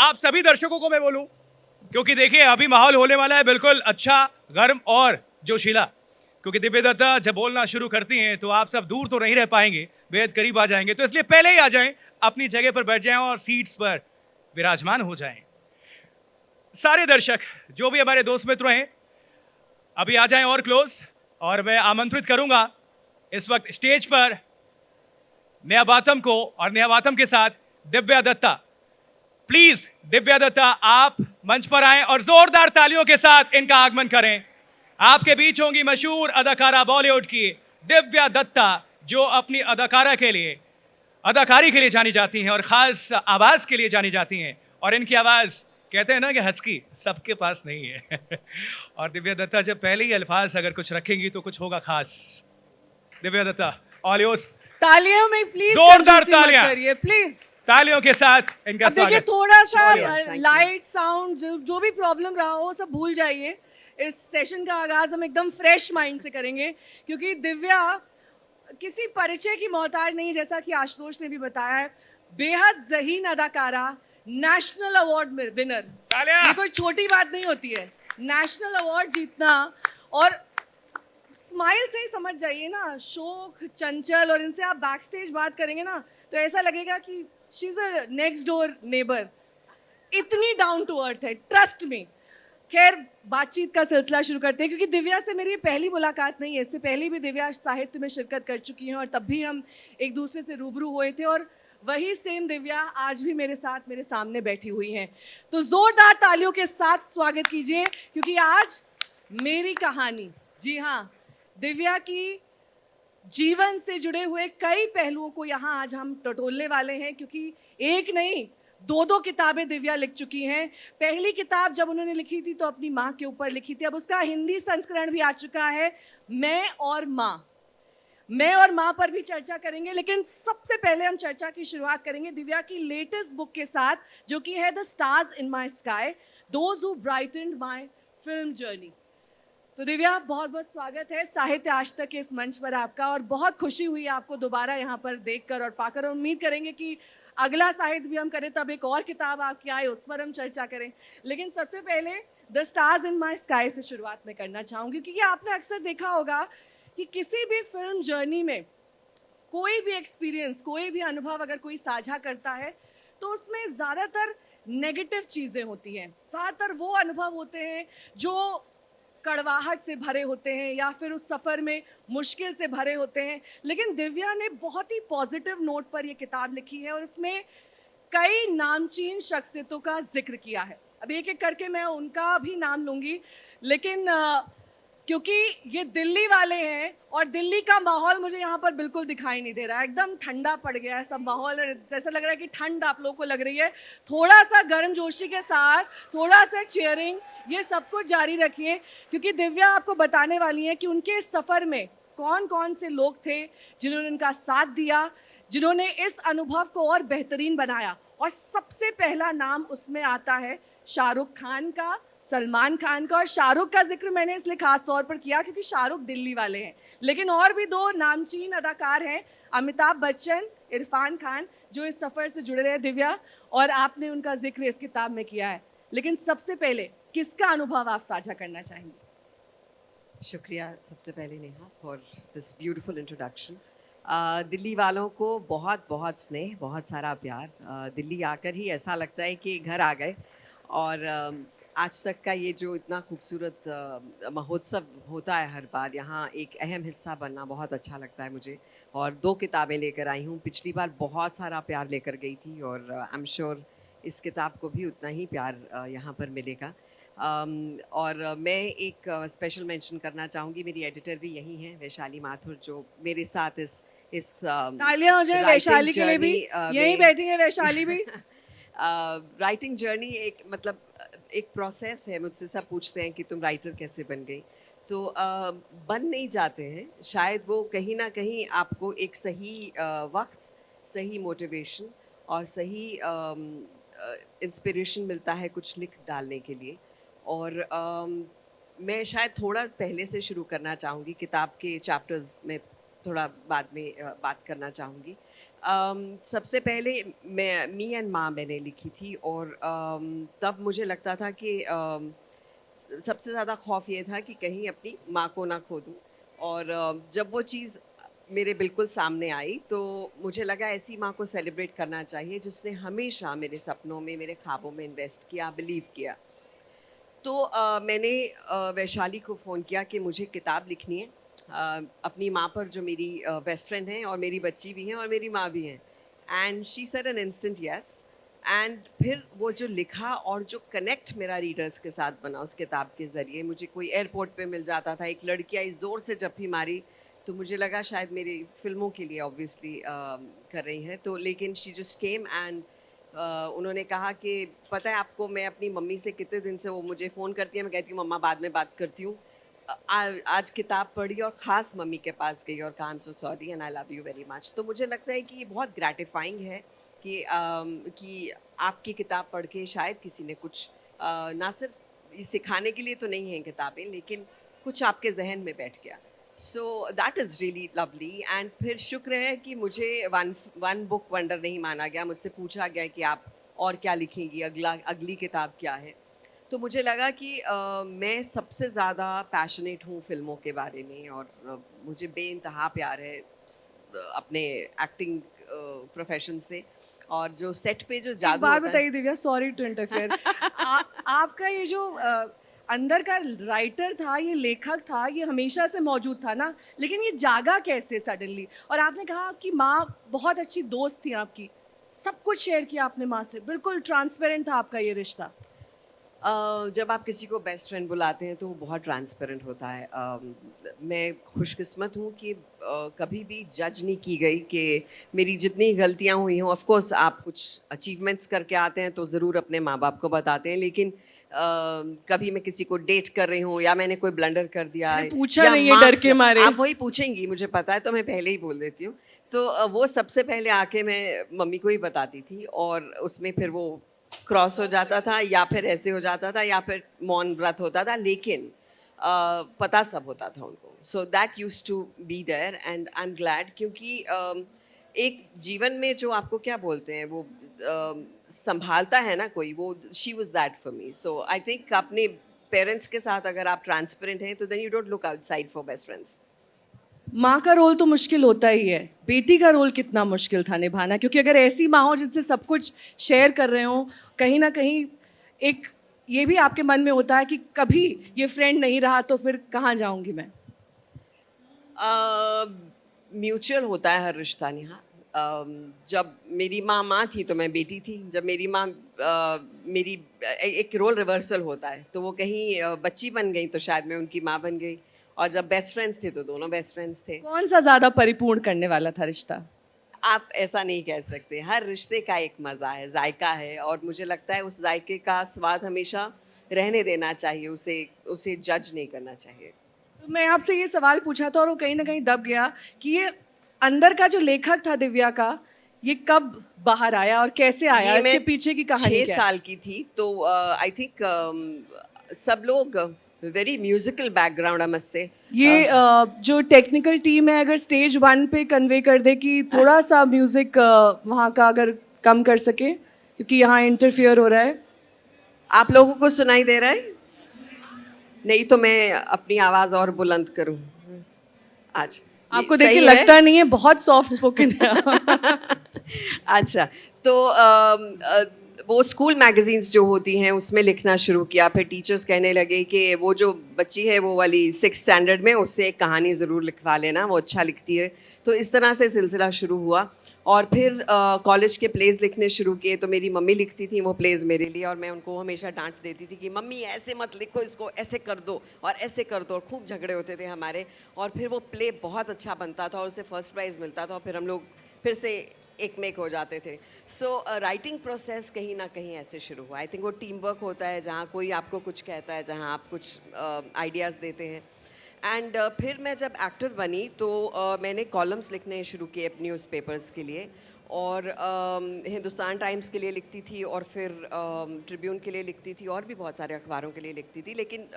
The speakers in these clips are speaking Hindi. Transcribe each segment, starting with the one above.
आप सभी दर्शकों को मैं बोलूं, क्योंकि देखिए अभी माहौल होने वाला है बिल्कुल अच्छा, गर्म और जोशीला। क्योंकि दिव्या दत्ता जब बोलना शुरू करती हैं तो आप सब दूर तो नहीं रह पाएंगे, बेहद करीब आ जाएंगे। तो इसलिए पहले ही आ जाएं, अपनी जगह पर बैठ जाएं और सीट्स पर विराजमान हो जाएं। सारे दर्शक जो भी हमारे दोस्त मित्र हैं अभी आ जाएं और क्लोज। और मैं आमंत्रित करूंगा इस वक्त स्टेज पर नेहा बातम को, और नेहा बातम के साथ दिव्या दत्ता। प्लीज दिव्या दत्ता आप मंच पर आएं और जोरदार तालियों के साथ इनका आगमन करें। आपके बीच होंगी मशहूर अदाकारा बॉलीवुड की दिव्या दत्ता, जो अपनी अदाकारी के लिए जानी जाती हैं और खास आवाज के लिए जानी जाती हैं। और इनकी आवाज कहते हैं ना कि हस्की सबके पास नहीं है और दिव्या दत्ता जब पहले ही अल्फाज अगर कुछ रखेंगी तो कुछ होगा खास। Divya Dutta all yours. तालियों में प्लीज जोरदार तालियां करिए प्लीज। तालियों के साथ इनका अब देखिए स्वागत। थोड़ा सा Cheers. लाइट साउंड जो भी प्रॉब्लम रहा हो सब भूल जाइए। इस सेशन का आगाज हम एकदम फ्रेश माइंड से करेंगे, क्योंकि दिव्या किसी परिचय की मोहताज नहीं, जैसा कि आशुतोष ने भी बताया है। बेहद ज़हीन अदाकारा, नेशनल अवार्ड विनर। ये कोई छोटी बात नहीं होती है नेशनल अवार्ड जीतना। और स्माइल से ही समझ जाइए ना, शोक, चंचल, और इनसे आप बैक स्टेज बात करेंगे ना तो ऐसा लगेगा कि she is a next door neighbour. इतनी डाउन टू अर्थ है, ट्रस्ट मी। खैर बातचीत का सिलसिला शुरू करते हैं, क्योंकि दिव्या से मेरी पहली मुलाकात नहीं है। इससे पहले भी दिव्या साहित्य में शिरकत कर चुकी हैं और तब भी हम एक दूसरे से रूबरू हुए थे। और वही सेम दिव्या आज भी मेरे साथ मेरे सामने बैठी हुई हैं। तो जोरदार तालियों के साथ स्वागत कीजिए, क्योंकि आज मेरी कहानी, जी हाँ, दिव्या की जीवन से जुड़े हुए कई पहलुओं को यहाँ आज हम टटोलने वाले हैं। क्योंकि एक नहीं, दो किताबें दिव्या लिख चुकी हैं। पहली किताब जब उन्होंने लिखी थी तो अपनी माँ के ऊपर लिखी थी। अब उसका हिंदी संस्करण भी आ चुका है, मैं और माँ पर भी चर्चा करेंगे। लेकिन सबसे पहले हम चर्चा की शुरुआत करेंगे दिव्या की लेटेस्ट बुक के साथ, जो कि है the stars in my sky, those who brightened my film journey. तो दिव्या बहुत बहुत स्वागत है साहित्य आज तक के इस मंच पर आपका, और बहुत खुशी हुई आपको दोबारा यहाँ पर देखकर और पाकर। उम्मीद करेंगे कि अगला साहित्य भी हम करें, तब एक और किताब आपकी आए उस पर हम चर्चा करें। लेकिन सबसे पहले the stars in my sky से शुरुआत में करना चाहूँगी, क्योंकि आपने अक्सर देखा होगा कि किसी भी फिल्म जर्नी में कोई भी एक्सपीरियंस, कोई भी अनुभव अगर कोई साझा करता है तो उसमें ज़्यादातर नेगेटिव चीज़ें होती हैं। ज़्यादातर वो अनुभव होते हैं जो कड़वाहट से भरे होते हैं या फिर उस सफ़र में मुश्किल से भरे होते हैं। लेकिन दिव्या ने बहुत ही पॉजिटिव नोट पर ये किताब लिखी है और इसमें कई नामचीन शख्सियतों का जिक्र किया है। अब एक एक करके मैं उनका भी नाम लूँगी, लेकिन क्योंकि ये दिल्ली वाले हैं और दिल्ली का माहौल मुझे यहाँ पर बिल्कुल दिखाई नहीं दे रहा है। एकदम ठंडा पड़ गया है सब माहौल, जैसा लग रहा है कि ठंड आप लोगों को लग रही है। थोड़ा सा गर्मजोशी के साथ, थोड़ा सा चेयरिंग, ये सब कुछ जारी रखिए, क्योंकि दिव्या आपको बताने वाली है कि उनके इस सफ़र में कौन कौन से लोग थे जिन्होंने उनका साथ दिया, जिन्होंने इस अनुभव को और बेहतरीन बनाया। और सबसे पहला नाम उसमें आता है शाहरुख खान का, सलमान खान का। और शाहरुख का जिक्र मैंने इसलिए खास तौर पर किया क्योंकि शाहरुख दिल्ली वाले हैं, लेकिन और भी दो नामचीन अदाकार हैं, अमिताभ बच्चन, इरफान खान, जो इस सफ़र से जुड़े रहे दिव्या, और आपने उनका जिक्र इस किताब में किया है। लेकिन सबसे पहले किसका अनुभव आप साझा करना चाहेंगे? शुक्रिया सबसे पहले Neha for this beautiful introduction. Delhi वालों को बहुत बहुत स्नेह, बहुत सारा प्यार। दिल्ली आकर ही ऐसा लगता है कि घर आ गए। और आज तक का ये जो इतना खूबसूरत महोत्सव होता है हर बार, यहाँ एक अहम हिस्सा बनना बहुत अच्छा लगता है मुझे। और 2 किताबें लेकर आई हूँ। पिछली बार बहुत सारा प्यार लेकर गई थी और आई एम श्योर इस किताब को भी उतना ही प्यार यहाँ पर मिलेगा। और मैं एक स्पेशल मेंशन करना चाहूँगी, मेरी एडिटर भी यही हैं, वैशाली माथुर, जो मेरे साथ इस तालियां हो जाए वैशाली के लिए भी, यही बैठी है वैशाली भी। राइटिंग जर्नी एक मतलब एक प्रोसेस है। मुझसे सब पूछते हैं कि तुम राइटर कैसे बन गई, तो बन नहीं जाते हैं। शायद वो कहीं ना कहीं आपको एक सही वक्त, सही मोटिवेशन और सही इंस्पिरेशन मिलता है कुछ लिख डालने के लिए। और मैं शायद थोड़ा पहले से शुरू करना चाहूँगी। किताब के चैप्टर्स में थोड़ा बाद में बात करना चाहूँगी। सबसे पहले मैं मी एंड माँ मैंने लिखी थी, और तब मुझे लगता था कि सबसे ज़्यादा खौफ ये था कि कहीं अपनी माँ को ना खो दूँ। और जब वो चीज़ मेरे बिल्कुल सामने आई तो मुझे लगा ऐसी माँ को सेलिब्रेट करना चाहिए जिसने हमेशा मेरे सपनों में, मेरे ख्वाबों में इन्वेस्ट किया, बिलीव किया। तो मैंने वैशाली को फ़ोन किया कि मुझे किताब लिखनी है अपनी माँ पर, जो मेरी बेस्ट फ्रेंड है और मेरी बच्ची भी हैं और मेरी माँ भी हैं। And she said an instant yes. And फिर वो जो लिखा और जो कनेक्ट मेरा रीडर्स के साथ बना उस किताब के ज़रिए, मुझे कोई एयरपोर्ट पे मिल जाता था, एक लड़की आई ज़ोर से जप्पी मारी, तो मुझे लगा शायद मेरी फिल्मों के लिए ऑब्वियसली कर रही है, तो लेकिन शी जस्ट केम एंड उन्होंने कहा कि पता है आपको, मैं अपनी मम्मी से कितने दिन से, वो मुझे फ़ोन करती है, मैं कहती हूँ मम्मा बाद में बात करती हूँ, आज किताब पढ़ी और ख़ास मम्मी के पास गई और कहा I am so sorry and I love you very much. तो मुझे लगता है कि ये बहुत ग्रैटिफाइंग है कि आपकी किताब पढ़ के शायद किसी ने कुछ ना सिर्फ ये सिखाने के लिए तो नहीं हैं किताबें, लेकिन कुछ आपके जहन में बैठ गया। So that is really lovely. And फिर शुक्र है कि मुझे वन बुक वंडर नहीं माना गया, मुझसे पूछा गया कि आप और क्या लिखेंगी, अगली किताब क्या है। तो मुझे लगा कि मैं सबसे ज़्यादा पैशनेट हूँ फिल्मों के बारे में, और मुझे बेइंतहा प्यार है अपने एक्टिंग प्रोफेशन से, और जो सेट पे जो एक जादू बात होता है। बताइए दिव्या, सॉरी टू इंटरफेयर, आपका ये जो अंदर का राइटर था, ये लेखक था, ये हमेशा से मौजूद था ना, लेकिन ये जागा कैसे सडनली? और आपने कहा आपकी माँ बहुत अच्छी दोस्त थी आपकी, सब कुछ शेयर किया आपने माँ से, बिल्कुल ट्रांसपेरेंट था आपका ये रिश्ता। जब आप किसी को बेस्ट फ्रेंड बुलाते हैं तो वो बहुत ट्रांसपेरेंट होता है। मैं खुशकिस्मत हूँ कि कभी भी जज नहीं की गई कि मेरी जितनी गलतियाँ हुई हों। ऑफ कोर्स आप कुछ अचीवमेंट्स करके आते हैं तो ज़रूर अपने माँ बाप को बताते हैं, लेकिन कभी मैं किसी को डेट कर रही हूँ या मैंने कोई ब्लंडर कर दिया मैंने है पूछा या नहीं है डर के मारे। आप वही पूछेंगी, मुझे पता है, तो मैं पहले ही बोल देती हूँ। तो वो सबसे पहले आके मैं मम्मी को ही बताती थी, और उसमें फिर वो क्रॉस हो जाता था या फिर ऐसे हो जाता था या फिर मौन व्रत होता था, लेकिन पता सब होता था उनको। So that used to be there and I am glad, क्योंकि एक जीवन में जो आपको क्या बोलते हैं वो संभालता है ना कोई, वो she was that for me. So I think अपने पेरेंट्स के साथ अगर आप ट्रांसपेरेंट हैं तो then you don't look outside for best friends. माँ का रोल तो मुश्किल होता ही है, बेटी का रोल कितना मुश्किल था निभाना, क्योंकि अगर ऐसी माँ हो जिनसे सब कुछ शेयर कर रहे हो, कहीं ना कहीं एक ये भी आपके मन में होता है कि कभी ये फ्रेंड नहीं रहा तो फिर कहाँ जाऊंगी मैं। म्यूचुअल होता है हर रिश्ता नेहा। जब मेरी माँ माँ थी तो मैं बेटी थी, जब मेरी माँ मेरी एक रोल रिवर्सल होता है, तो वो कहीं बच्ची बन गई तो शायद मैं उनकी माँ बन गई, और जब बेस्ट फ्रेंड्स थे तो दोनों बेस्ट फ्रेंड्स थे। कौन सा ज्यादा परिपूर्ण करने वाला था रिश्ता? आप ऐसा नहीं कह सकते, हर रिश्ते का एक मज़ा है, जायका है, और मुझे लगता है उस जायके का स्वाद हमेशा रहने देना चाहिए, उसे उसे जज नहीं करना चाहिए। तो मैं आपसे ये सवाल पूछा था और वो कहीं ना कहीं दब गया कि ये अंदर का जो लेखक था दिव्या का, ये कब बाहर आया और कैसे आया, ये इसके मैं पीछे की कहानी 6 क्या है? साल की थी, तो आई थिंक सब लोग वेरी म्यूजिकल बैकग्राउंड हमसे। ये जो टेक्निकल टीम है अगर स्टेज 1 पे कन्वे कर दे कि थोड़ा सा म्यूजिक वहाँ का अगर कम कर सके, क्योंकि यहाँ इंटरफियर हो रहा है। आप लोगों को सुनाई दे रहा है? नहीं तो मैं अपनी आवाज़ और बुलंद करूं आज। ये आपको देख के सही है? लगता नहीं है, बहुत सॉफ्ट स्पोकन है। अच्छा, तो वो स्कूल मैगजीन्स जो होती हैं उसमें लिखना शुरू किया, फिर टीचर्स कहने लगे कि वो जो बच्ची है वो वाली 6th स्टैंडर्ड में, उससे एक कहानी ज़रूर लिखवा लेना, वो अच्छा लिखती है। तो इस तरह से सिलसिला शुरू हुआ, और फिर कॉलेज के प्लेज लिखने शुरू किए। तो मेरी मम्मी लिखती थी वो प्लेज मेरे लिए, और मैं उनको हमेशा डांट देती थी कि मम्मी ऐसे मत लिखो, इसको ऐसे कर दो और ऐसे कर दो, और खूब झगड़े होते थे हमारे। और फिर वो प्ले बहुत अच्छा बनता था और उसे फर्स्ट प्राइज़ मिलता था, और फिर हम लोग फिर से एक मेक हो जाते थे। सो राइटिंग प्रोसेस कहीं ना कहीं ऐसे शुरू हुआ। आई थिंक वो टीम वर्क होता है, जहाँ कोई आपको कुछ कहता है, जहाँ आप कुछ आइडियाज़ देते हैं। एंड फिर मैं जब एक्टर बनी तो मैंने कॉलम्स लिखने शुरू किए न्यूज़पेपर्स के लिए, और हिंदुस्तान टाइम्स के लिए लिखती थी, और फिर ट्रिब्यून के लिए लिखती थी, और भी बहुत सारे अखबारों के लिए लिखती थी, लेकिन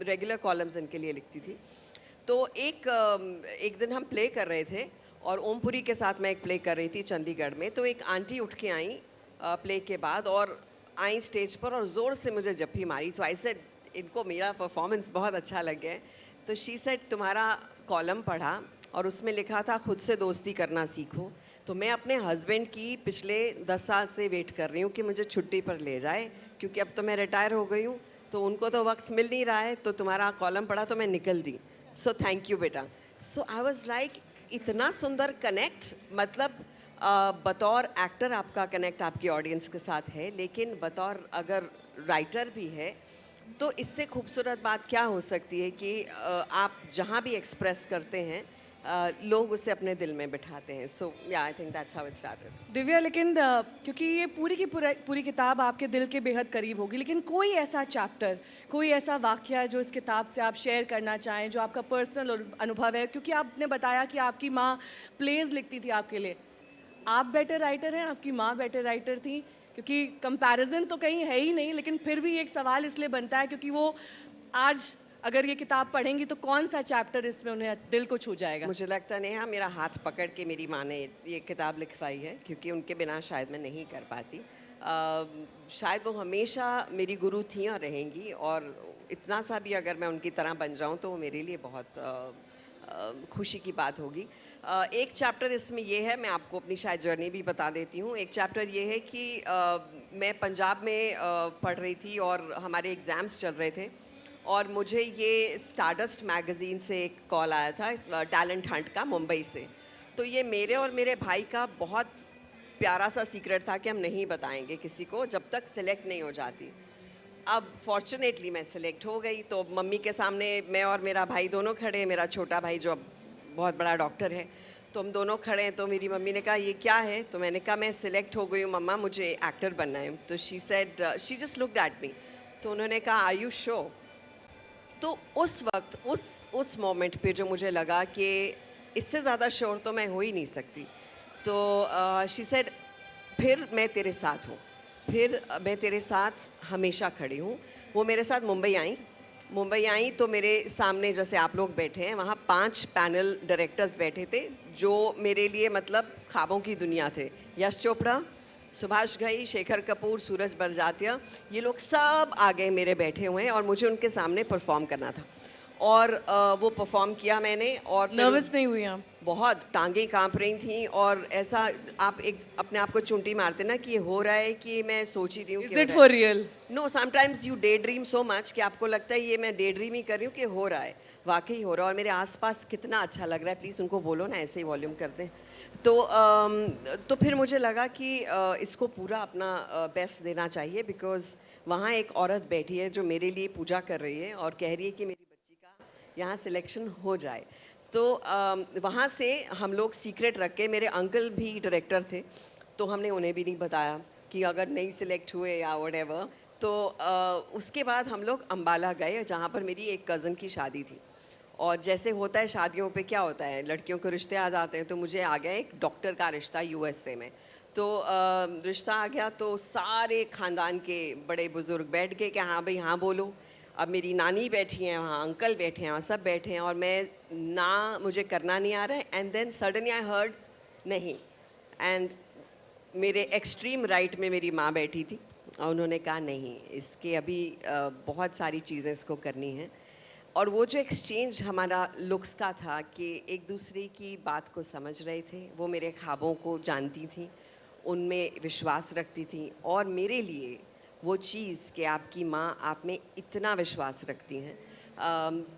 रेगुलर कॉलम्स इनके लिए लिखती थी। तो एक दिन हम प्ले कर रहे थे और ओमपुरी के साथ मैं एक प्ले कर रही थी चंडीगढ़ में, तो एक आंटी उठ के आई प्ले के बाद और आई स्टेज पर और ज़ोर से मुझे जप्पी मारी। तो आई सेड इनको मेरा परफॉर्मेंस बहुत अच्छा लग गया है। तो शी सेड तुम्हारा कॉलम पढ़ा और उसमें लिखा था खुद से दोस्ती करना सीखो। तो मैं अपने हस्बैंड की पिछले 10 साल से वेट कर रही हूँ कि मुझे छुट्टी पर ले जाए, क्योंकि अब तो मैं रिटायर हो गई हूँ, तो उनको तो वक्त मिल नहीं रहा है। तो तुम्हारा कॉलम पढ़ा तो मैं निकल दी। सो थैंक यू बेटा। सो आई वॉज लाइक इतना सुंदर कनेक्ट, मतलब बतौर एक्टर आपका कनेक्ट आपकी ऑडियंस के साथ है, लेकिन बतौर अगर राइटर भी है तो इससे खूबसूरत बात क्या हो सकती है कि आप जहाँ भी एक्सप्रेस करते हैं लोग उसे अपने दिल में बिठाते हैं। सो या आई think that's how it started. Divya, लेकिन क्योंकि ये पूरी की पूरी किताब आपके दिल के बेहद करीब होगी, लेकिन कोई ऐसा चैप्टर, कोई ऐसा वाकया जो इस किताब से आप शेयर करना चाहें, जो आपका पर्सनल अनुभव है? क्योंकि आपने बताया कि आपकी माँ प्लेज लिखती थी आपके लिए। आप बेटर राइटर हैं, आपकी माँ बेटर राइटर थी? क्योंकि कंपैरिजन तो कहीं है ही नहीं, लेकिन फिर भी एक सवाल इसलिए बनता है क्योंकि वो आज अगर ये किताब पढ़ेंगी तो कौन सा चैप्टर इसमें उन्हें दिल को छू जाएगा? मुझे लगता नहीं है मेरा हाथ पकड़ के मेरी माँ ने ये किताब लिखवाई है, क्योंकि उनके बिना शायद मैं नहीं कर पाती। शायद वो हमेशा मेरी गुरु थी और रहेंगी, और इतना सा भी अगर मैं उनकी तरह बन जाऊँ तो वो मेरे लिए बहुत खुशी की बात होगी। एक चैप्टर इसमें ये है, मैं आपको अपनी शायद जर्नी भी बता देती हूँ। एक चैप्टर ये है कि मैं पंजाब में पढ़ रही थी और हमारे एग्ज़ाम्स चल रहे थे, और मुझे ये स्टारडस्ट मैगज़ीन से एक कॉल आया था टैलेंट हंट का, मुंबई से। तो ये मेरे और मेरे भाई का बहुत प्यारा सा सीक्रेट था कि हम नहीं बताएंगे किसी को जब तक सिलेक्ट नहीं हो जाती। अब फॉर्चुनेटली मैं सिलेक्ट हो गई, तो मम्मी के सामने मैं और मेरा भाई दोनों खड़े हैं। मेरा छोटा भाई जो अब बहुत बड़ा डॉक्टर है, तो हम दोनों खड़े हैं। तो मेरी मम्मी ने कहा ये क्या है? तो मैंने कहा मैं सिलेक्ट हो गई हूँ मम्मा, मुझे एक्टर बनना है। तो she said, she just looked at me. तो उन्होंने कहा आर यू श्योर? तो उस वक्त उस मोमेंट पे जो मुझे लगा कि इससे ज़्यादा श्योर तो मैं हो ही नहीं सकती। तो शी सेड फिर मैं तेरे साथ हूँ, फिर मैं तेरे साथ हमेशा खड़ी हूँ। वो मेरे साथ मुंबई आई तो मेरे सामने जैसे आप लोग बैठे हैं, वहाँ 5 पैनल डायरेक्टर्स बैठे थे जो मेरे लिए मतलब ख्वाबों की दुनिया थे। यश चोपड़ा, सुभाष घई, शेखर कपूर, सूरज बरजात्या, ये लोग सब आगे मेरे बैठे हुए हैं और मुझे उनके सामने परफॉर्म करना था। और वो परफॉर्म किया मैंने। और नर्वस नहीं हुई आप? बहुत, टांगें कांप रही थी, और ऐसा आप एक अपने आप को चुंटी मारते ना कि ये हो रहा है कि मैं सोच ही रही हूँ। Is it for real? No, sometimes you daydream so much कि आपको लगता है ये मैं डे ड्रीम ही कर रही हूँ कि हो रहा है, वाकई हो रहा है। और मेरे आसपास कितना अच्छा लग रहा है, प्लीज़ उनको बोलो ना ऐसे ही वॉल्यूम कर दें। तो फिर मुझे लगा कि इसको पूरा अपना बेस्ट देना चाहिए, बिकॉज़ वहाँ एक औरत बैठी है जो मेरे लिए पूजा कर रही है और कह रही है कि मेरी बच्ची का यहाँ सिलेक्शन हो जाए। तो वहाँ से हम लोग सीक्रेट रख के, मेरे अंकल भी डायरेक्टर थे, तो हमने उन्हें भी नहीं बताया कि अगर नहीं सिलेक्ट हुए या व्हाटएवर। तो उसके बाद हम लोग अम्बाला गए, जहाँ पर मेरी एक कज़न की शादी थी। और जैसे होता है शादियों पे, क्या होता है, लड़कियों को रिश्ते आ जाते हैं। तो मुझे आ गया एक डॉक्टर का रिश्ता यूएसए में। तो रिश्ता आ गया तो सारे ख़ानदान के बड़े बुज़ुर्ग बैठ गए कि हाँ भाई हाँ बोलो। अब मेरी नानी बैठी हैं वहाँ, अंकल बैठे हैं, सब बैठे हैं, और मैं ना, मुझे करना नहीं आ रहा है। And then suddenly I heard नहीं। एंड मेरे एक्सट्रीम राइट में मेरी माँ बैठी थी और उन्होंने कहा नहीं, इसके अभी बहुत सारी चीज़ें इसको करनी हैं। और वो जो एक्सचेंज हमारा लुक्स का था कि एक दूसरे की बात को समझ रहे थे, वो मेरे ख्वाबों को जानती थी, उनमें विश्वास रखती थी, और मेरे लिए वो चीज़ कि आपकी माँ आप में इतना विश्वास रखती हैं।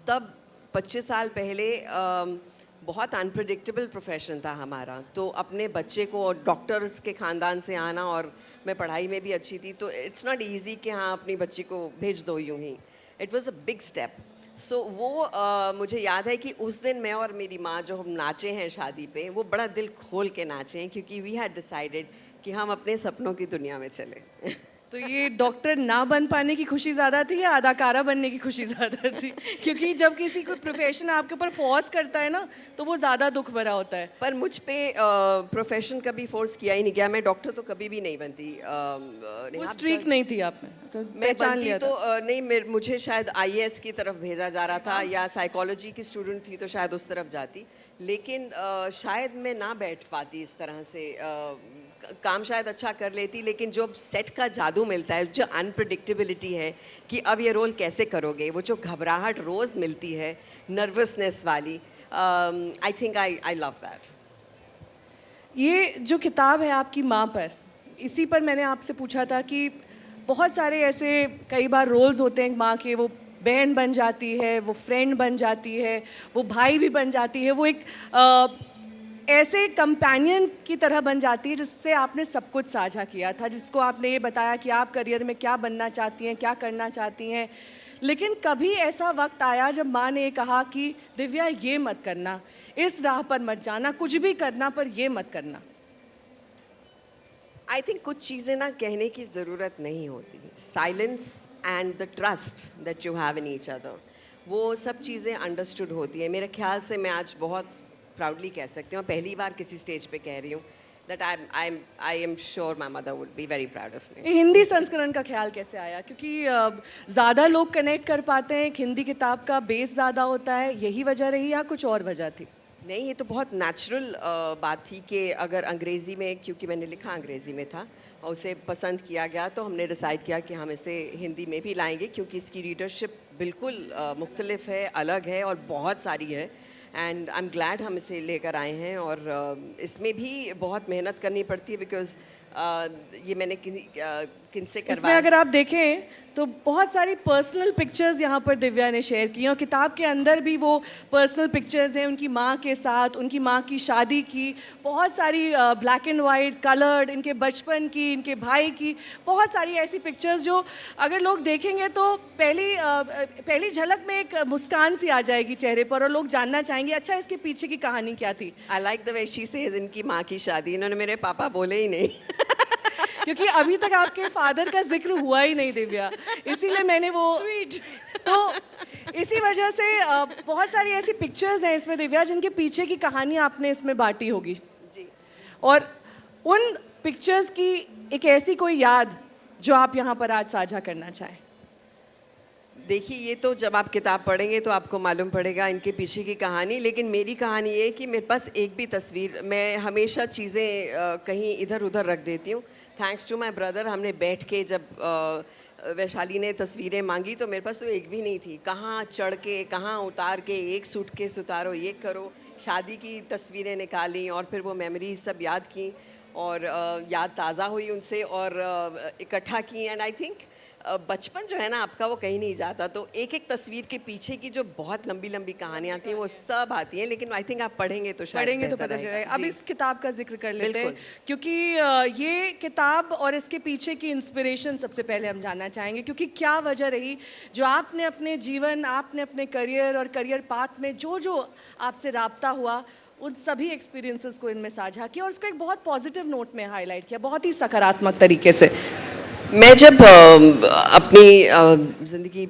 तब 25 साल पहले बहुत अनप्रेडिक्टेबल प्रोफेशन था हमारा, तो अपने बच्चे को, और डॉक्टर्स के ख़ानदान से आना, और मैं पढ़ाई में भी अच्छी थी, तो इट्स नॉट ईजी कि हाँ अपनी बच्ची को भेज दो यूँ ही। It was a big step. So वो मुझे याद है कि उस दिन मैं और मेरी माँ जो हम नाचे हैं शादी पे, वो बड़ा दिल खोल के नाचे हैं, क्योंकि वी हैड डिसाइडेड कि हम अपने सपनों की दुनिया में चले। तो ये डॉक्टर ना बन पाने की खुशी ज़्यादा थी या अदाकारा बनने की खुशी ज़्यादा थी? क्योंकि जब किसी को प्रोफेशन आपके ऊपर फोर्स करता है ना, तो वो ज़्यादा दुख भरा होता है। पर मुझ पे प्रोफेशन कभी फोर्स किया ही नहीं गया। मैं डॉक्टर तो कभी भी नहीं बनती। वो नेहा, स्ट्रीक because नहीं थी आप में, तो मैं पहचान बनती लिया तो था। नहीं, मुझे शायद आईएएस की तरफ भेजा जा रहा था, या साइकोलॉजी की स्टूडेंट थी तो शायद उस तरफ जाती, लेकिन शायद मैं ना बैठ पाती इस तरह से। काम शायद अच्छा कर लेती, लेकिन जो सेट का जादू मिलता है, जो अनप्रडिक्टेबिलिटी है कि अब ये रोल कैसे करोगे, वो जो घबराहट रोज़ मिलती है, नर्वसनेस वाली, I think I love that. ये जो किताब है आपकी माँ पर, इसी पर मैंने आपसे पूछा था कि बहुत सारे ऐसे कई बार रोल्स होते हैं माँ के, वो बहन बन जाती है, वो फ्रेंड बन जाती है, वो भाई भी बन जाती है, वो एक ऐसे कंपेनियन की तरह बन जाती है जिससे आपने सब कुछ साझा किया था, जिसको आपने ये बताया कि आप करियर में क्या बनना चाहती हैं, क्या करना चाहती हैं। लेकिन कभी ऐसा वक्त आया जब माँ ने ये कहा कि दिव्या ये मत करना, इस राह पर मत जाना, कुछ भी करना पर ये मत करना? आई थिंक कुछ चीज़ें ना कहने की ज़रूरत नहीं होती। Silence and the trust that you have in each other, वो सब चीज़ें अंडरस्टूड होती है। मेरे ख्याल से मैं आज बहुत प्राउडली कह सकती हूँ, पहली बार किसी स्टेज पे कह रही हूँ, that I am sure my mother would be very proud of me. Hindi संस्करण का ख्याल कैसे आया? क्योंकि ज़्यादा लोग कनेक्ट कर पाते हैं, एक हिंदी किताब का बेस ज़्यादा होता है, यही वजह रही या कुछ और वजह थी? नहीं, ये तो बहुत नेचुरल बात थी कि अगर अंग्रेज़ी में, क्योंकि मैंने लिखा अंग्रेज़ी में था और उसे पसंद किया गया, तो हमने डिसाइड किया कि हम इसे हिंदी में भी लाएंगे, क्योंकि इसकी रीडरशिप बिल्कुल मुख्तलिफ है, अलग है और बहुत सारी है। एंड आई एम ग्लैड हम इसे लेकर आए हैं। और इसमें भी बहुत मेहनत करनी पड़ती है, बिकॉज ये मैंने किनसे इसमें करवाया। अगर आप देखें तो बहुत सारी पर्सनल पिक्चर्स यहाँ पर दिव्या ने शेयर की हैं, और किताब के अंदर भी वो पर्सनल पिक्चर्स हैं उनकी माँ के साथ, उनकी माँ की शादी की, बहुत सारी ब्लैक एंड वाइट, कलर्ड, इनके बचपन की, इनके भाई की, बहुत सारी ऐसी पिक्चर्स जो अगर लोग देखेंगे तो पहली झलक में एक मुस्कान सी आ जाएगी चेहरे पर, और लोग जानना चाहेंगे अच्छा इसके पीछे की कहानी क्या थी। I like the way she says इनकी माँ की शादी, इन्होंने मेरे पापा बोले ही नहीं। क्योंकि अभी तक आपके फादर का जिक्र हुआ ही नहीं दिव्या, इसीलिए मैंने वो तो इसी वजह से बहुत सारी ऐसी पिक्चर्स हैं इसमें दिव्या जिनके पीछे की कहानी आपने इसमें बांटी होगी जी। और उन पिक्चर्स की एक ऐसी कोई याद जो आप यहाँ पर आज साझा करना चाहें? देखिए, ये तो जब आप किताब पढ़ेंगे तो आपको मालूम पड़ेगा इनके पीछे की कहानी, लेकिन मेरी कहानी ये है कि मेरे पास एक भी तस्वीर, मैं हमेशा चीज़ें कहीं इधर उधर रख देती हूँ। थैंक्स टू माय ब्रदर, हमने बैठ के जब वैशाली ने तस्वीरें मांगी तो मेरे पास तो एक भी नहीं थी। कहाँ चढ़ के, कहाँ उतार के, एक सूटकेस उतारो, ये करो, शादी की तस्वीरें निकाली और फिर वो मेमोरीज सब याद की और याद ताज़ा हुई उनसे और इकट्ठा की। एंड आई थिंक बचपन जो है ना आपका, वो कहीं नहीं जाता। तो एक एक तस्वीर के पीछे की जो बहुत लंबी लंबी कहानियाँ थी वो सब आती हैं, लेकिन आई थिंक आप पढ़ेंगे तो शायद पढ़ेंगे तो बेहतर पता रहेगा। चलेगा। अब जी। इस किताब का जिक्र कर लेते हैं, बिल्कुल। क्योंकि ये किताब और इसके पीछे की इंस्पिरेशन सबसे पहले हम जानना चाहेंगे, क्योंकि क्या वजह रही जो आपने अपने जीवन, आपने अपने करियर और करियर पाथ में जो जो आपसे राब्ता हुआ, उन सभी एक्सपीरियंसेस को इनमें साझा किया और उसको एक बहुत पॉजिटिव नोट में हाईलाइट किया, बहुत ही सकारात्मक तरीके से। मैं जब अपनी ज़िंदगी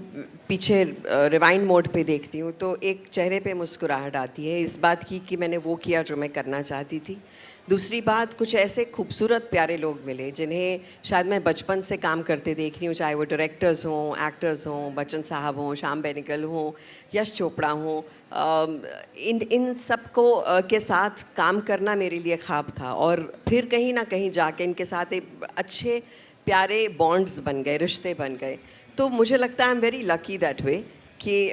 पीछे रिवाइंड मोड पे देखती हूँ तो एक चेहरे पे मुस्कुराहट आती है इस बात की कि मैंने वो किया जो मैं करना चाहती थी। दूसरी बात, कुछ ऐसे खूबसूरत प्यारे लोग मिले जिन्हें शायद मैं बचपन से काम करते देख रही हूँ, चाहे वो डायरेक्टर्स हों, एक्टर्स हों, बच्चन साहब हों, श्याम बेनेगल हों, यश चोपड़ा हों। इन सब को के साथ काम करना मेरे लिए ख्वाब था और फिर कहीं ना कहीं जाके इनके साथ एक अच्छे प्यारे बॉन्ड्स बन गए, रिश्ते बन गए। तो मुझे लगता है I am very lucky that way कि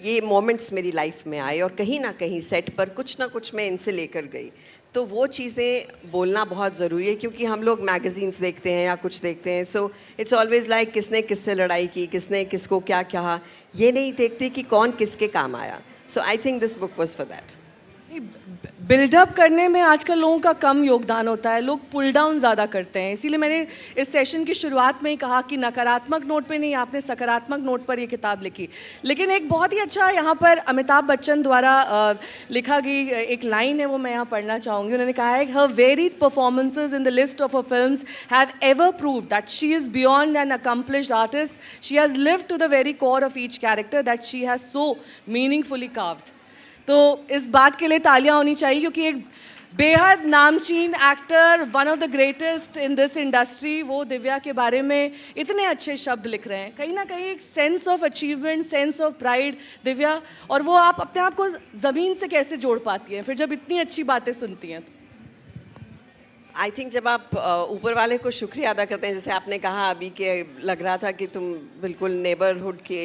ये मोमेंट्स मेरी लाइफ में आए और कहीं ना कहीं सेट पर कुछ ना कुछ मैं इनसे लेकर गई। तो वो चीज़ें बोलना बहुत ज़रूरी है, क्योंकि हम लोग मैगज़ीन्स देखते हैं या कुछ देखते हैं, सो इट्स ऑलवेज़ लाइक किसने किससे लड़ाई की, किसने किसको क्या कहा, ये नहीं देखते कि कौन किसके काम आया। So I think this book was for that. Buildup करने में आजकल लोगों का कम योगदान होता है, लोग पुल डाउन ज़्यादा करते हैं। इसीलिए मैंने इस सेशन की शुरुआत में ही कहा कि नकारात्मक नोट पे नहीं, आपने सकारात्मक नोट पर ये किताब लिखी। लेकिन एक बहुत ही अच्छा यहाँ पर अमिताभ बच्चन द्वारा लिखा गई एक लाइन है, वो मैं यहाँ पढ़ना चाहूँगी। उन्होंने कहा है, her varied performances in the list of her films have ever proved that she is beyond an accomplished artist. She has lived to the very core of each character that she has so meaningfully carved. तो इस बात के लिए तालियां होनी चाहिए, क्योंकि एक बेहद नामचीन actor, one of the greatest in this industry, वो दिव्या के बारे में इतने अच्छे शब्द लिख रहे हैं। कहीं ना कहीं एक sense of achievement, sense of pride Divya, और वो आप अपने आप को ज़मीन से कैसे जोड़ पाती हैं फिर जब इतनी अच्छी बातें सुनती हैं? आई थिंक जब आप ऊपर वाले को शुक्रिया अदा करते हैं, जैसे आपने कहा अभी कि लग रहा था कि तुम बिल्कुल नेबरहुड के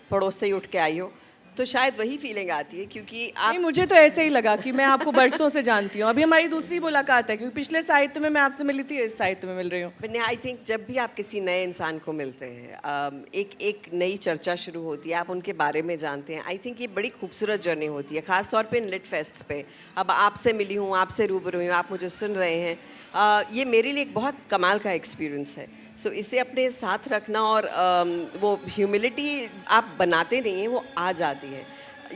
पड़ोस से ही उठ के आई हो, तो शायद वही फीलिंग आती है, क्योंकि आप नहीं, मुझे तो ऐसे ही लगा कि मैं आपको बरसों से जानती हूँ। अभी हमारी दूसरी मुलाकात है, क्योंकि पिछले साहित्य में मैं आपसे मिली थी, इस साहित्य में मिल रही हूँ। आई थिंक जब भी आप किसी नए इंसान को मिलते हैं, एक नई चर्चा शुरू होती है, आप उनके बारे में जानते हैं। आई थिंक ये बड़ी खूबसूरत जर्नी होती है, ख़ास तौर पे इन लिट फेस्ट्स पे। अब आपसे मिली हूँ, आपसे रूबरू हूँ, आप मुझे सुन रहे हैं, ये मेरे लिए एक बहुत कमाल का एक्सपीरियंस है। सो इसे अपने साथ रखना, और वो ह्यूमिलिटी आप बनाते नहीं हैं, वो आ जाती है।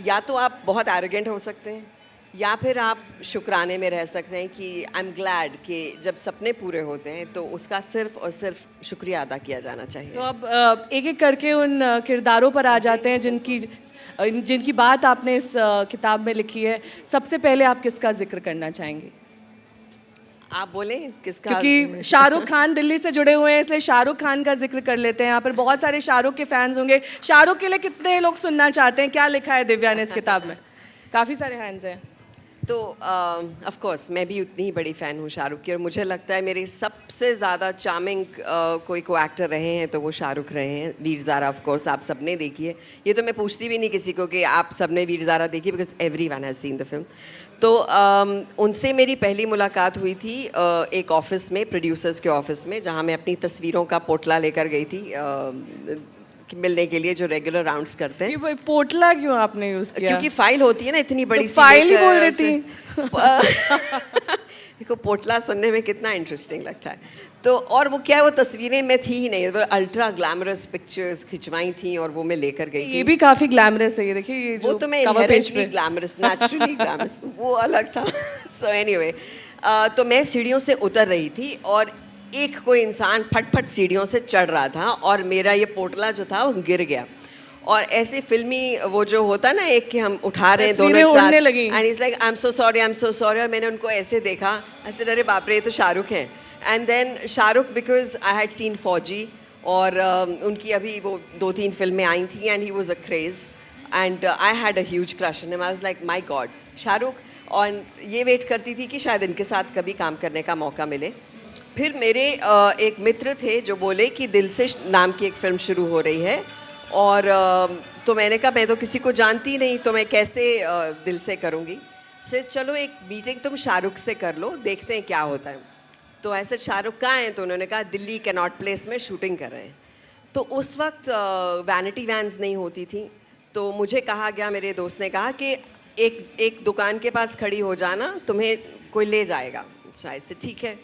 या तो आप बहुत एरोगेंट हो सकते हैं, या फिर आप शुक्राने में रह सकते हैं कि आई एम ग्लैड कि जब सपने पूरे होते हैं तो उसका सिर्फ और सिर्फ शुक्रिया अदा किया जाना चाहिए। तो अब एक एक करके उन किरदारों पर आ जाते हैं जिनकी बात आपने इस किताब में लिखी है। सबसे पहले आप किसका जिक्र करना चाहेंगे? आप बोलें किसका? क्योंकि शाहरुख खान दिल्ली से जुड़े हुए हैं, इसलिए शाहरुख खान का जिक्र कर लेते हैं। यहाँ पर बहुत सारे शाहरुख के फैंस होंगे। शाहरुख के लिए कितने लोग सुनना चाहते हैं? क्या लिखा है दिव्या ने इस किताब में? काफ़ी सारे हैंड्स हैं। तो ऑफ कोर्स मैं भी उतनी ही बड़ी फ़ैन हूँ शाहरुख की, और मुझे लगता है मेरे सबसे ज़्यादा चार्मिंग कोई को एक्टर रहे हैं तो वो शाहरुख रहे हैं। वीर ज़ारा ऑफ कोर्स आप सबने देखी है, ये तो मैं पूछती भी नहीं किसी को कि आप सबने वीर ज़ारा देखी, because everyone has seen the film. तो उनसे मेरी पहली मुलाकात हुई थी एक ऑफिस में, प्रोड्यूसर्स के ऑफिस में, जहाँ मैं अपनी तस्वीरों का पोटला लेकर गई थी मिलने के लिए, जो रेगुलर राउंड्स करते हैं। ये पोटला क्यों आपने यूज़ किया? क्योंकि फाइल होती है ना इतनी बड़ी तो सी, फाइल ही बोल रही थी। देखो पोटला सुनने में कितना इंटरेस्टिंग लगता है। तो और वो क्या है, वो तस्वीरें में थी ही नहीं, वो अल्ट्रा ग्लैमरस पिक्चर्स खिंचवाई थी और वो मैं लेकर गई थी। ये भी काफ़ी ग्लैमरस है, ये देखिए, ये जो वो तो मैं इनहेरेंटली ग्लैमरस, नेचुरली ग्लैमरस, वो अलग था। सो एनीवे, तो मैं सीढ़ियों से उतर रही थी और एक कोई इंसान फटफट सीढ़ियों से चढ़ रहा था, और मेरा ये पोटला जो था वो गिर गया। और ऐसे फिल्मी वो जो होता ना, एक कि हम उठा रहे हैं दोनों एक साथ, and is like I am so sorry, I am so sorry. और मैंने उनको ऐसे देखा, ऐसे डरे बाप रे ये तो शाहरुख हैं। And then Shahrukh, because I had seen Fauji, और उनकी अभी वो 2-3 फिल्में आई थी, and he was a craze, and I had a huge crush on him. I was like my god Shahrukh. और ये वेट करती थी कि शायद इनके साथ कभी काम करने का मौका मिले। फिर मेरे एक मित्र थे जो बोले कि दिल से नाम की एक फ़िल्म शुरू हो रही है, और तो मैंने कहा मैं तो किसी को जानती नहीं, तो मैं कैसे दिल से करूँगी। चलो एक मीटिंग तुम शाहरुख से कर लो, देखते हैं क्या होता है। तो ऐसे शाहरुख कहाँ हैं? तो उन्होंने कहा दिल्ली कैनॉट प्लेस में शूटिंग कर रहे हैं। तो उस वक्त वैनिटी वैन्स नहीं होती थी, तो मुझे कहा गया, मेरे दोस्त ने कहा कि एक दुकान के पास खड़ी हो जाना, तुम्हें कोई ले जाएगा। अच्छा ऐसे ठीक है।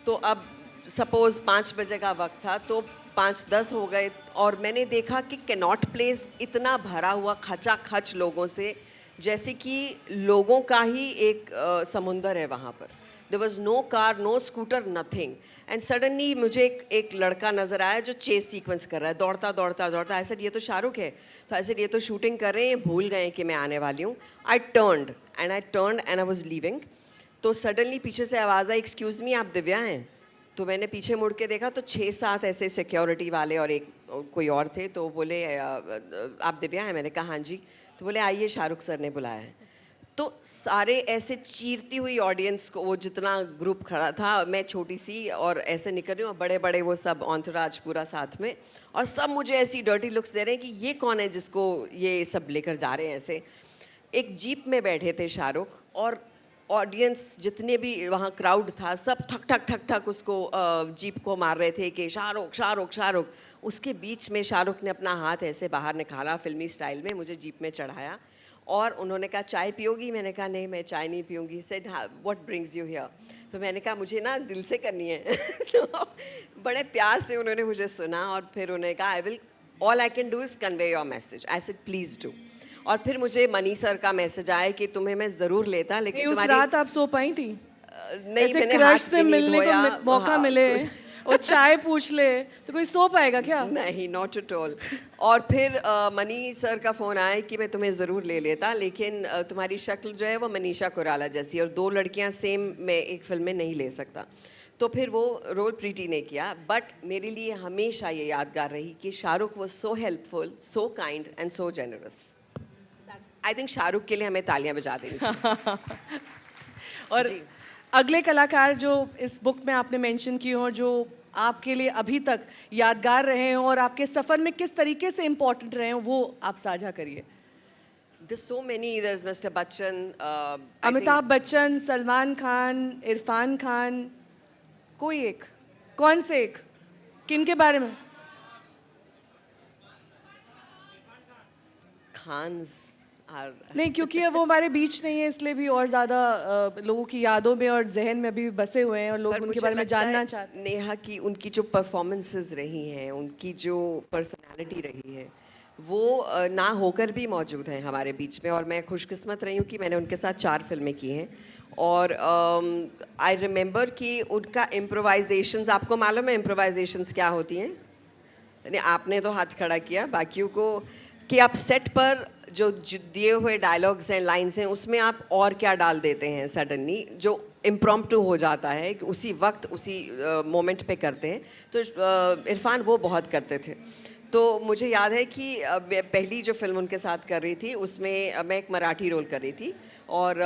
तो अब सपोज़ 5 बजे का वक्त था, तो 5:10 हो गए, और मैंने देखा कि कैनॉट प्लेस इतना भरा हुआ खचाखच लोगों से, जैसे कि लोगों का ही एक समुंदर है वहाँ पर। There was no car, no scooter, nothing. And suddenly मुझे एक लड़का नज़र आया जो चेस सीक्वेंस कर रहा है, दौड़ता दौड़ता दौड़ता। ऐसे ये तो शाहरुख है, तो ऐसे ये तो शूटिंग कर रहे हैं, भूल गए कि मैं आने वाली हूँ। I turned and I was leaving. तो सडनली पीछे से आवाज़ आई, एक्सक्यूज़ मी, आप दिव्या हैं? तो मैंने पीछे मुड़ के देखा, तो 6-7 ऐसे सिक्योरिटी वाले और एक कोई और थे। तो बोले आप दिव्या हैं? मैंने कहा हाँ जी। तो बोले आइए, शाहरुख सर ने बुलाया है। तो सारे ऐसे चीरती हुई ऑडियंस को, वो जितना ग्रुप खड़ा था, मैं छोटी सी और ऐसे निकल रही हूँ, बड़े बड़े वो सब ऑन्टोराज पूरा साथ में, और सब मुझे ऐसी डर्टी लुक्स दे रहे हैं कि ये कौन है जिसको ये सब लेकर जा रहे हैं। ऐसे एक जीप में बैठे थे शाहरुख, और ऑडियंस जितने भी वहाँ क्राउड था, सब ठक ठक ठक ठक उसको जीप को मार रहे थे कि शाहरुख शाहरुख शाहरुख। उसके बीच में शाहरुख ने अपना हाथ ऐसे बाहर निकाला फिल्मी स्टाइल में, मुझे जीप में चढ़ाया, और उन्होंने कहा चाय पियोगी, मैंने कहा नहीं मैं चाय नहीं पीऊँगी। Said what brings you here, तो मैंने कहा मुझे ना दिल से करनी है तो बड़े प्यार से उन्होंने मुझे सुना और फिर उन्होंने कहा I will, all I can do is convey your message. I said please do. और फिर मुझे मनी सर का मैसेज आया कि तुम्हें मैं ज़रूर लेता, लेकिन उस तुम्हारी रात आप सो पाई थी? नहीं, ऐसे मैंने क्रश हाथ से भी नहीं मिलने को धोया। मौका हाँ, मिले और चाय पूछ ले तो कोई सो पाएगा क्या? नहीं, नॉट एट ऑल। और फिर मनी सर का फ़ोन आया कि मैं तुम्हें ज़रूर ले लेता, लेकिन तुम्हारी शक्ल जो है वो मनीषा कोइराला जैसी, और 2 लड़कियां सेम मैं एक फिल्म में नहीं ले सकता। तो फिर वो रोल प्रीति ने किया। बट मेरे लिए हमेशा ये यादगार रही कि Shahrukh was so helpful, so kind and so generous. I think Shahrukh के लिए हमें तालियां बजा देनी चाहिए। और जी। अगले कलाकार जो इस बुक में आपने मेंशन किए हों, जो आपके लिए अभी तक यादगार रहे हों और आपके सफ़र में किस तरीके से इम्पोर्टेंट रहे हों, वो आप साझा करिए। There's so many. There's Mr. Bachchan. I Amitabh think Bachchan, Salman Khan, Irfan Khan, कोई एक, कौन से एक, किन के बारे में? Khans are. नहीं, क्योंकि अब वो हमारे बीच नहीं है, इसलिए भी और ज़्यादा लोगों की यादों में और जहन में अभी बसे हुए हैं और लोग पर उनके मुझे बारे में लगता जानना है चाहते हैं। नेहा की उनकी जो परफॉर्मेंसेस रही हैं, उनकी जो पर्सनालिटी रही है, वो ना होकर भी मौजूद हैं हमारे बीच में। और मैं खुशकिस्मत रही हूँ कि मैंने उनके साथ 4 फिल्में की हैं। और आई रिमेंबर कि उनका इम्प्रोवाइजेशंस, आपको मालूम है इम्प्रोवाइजेशंस क्या होती हैं? यानी आपने तो हाथ खड़ा किया, बाकियों को, कि आप सेट पर जो दिए हुए डायलॉग्स हैं, लाइंस हैं, उसमें आप और क्या डाल देते हैं सडनली, जो इम्प्रॉम्प्टू हो जाता है कि उसी वक्त उसी मोमेंट पे करते हैं। तो इरफान वो बहुत करते थे। तो मुझे याद है कि मैं पहली जो फिल्म उनके साथ कर रही थी उसमें मैं एक मराठी रोल कर रही थी। और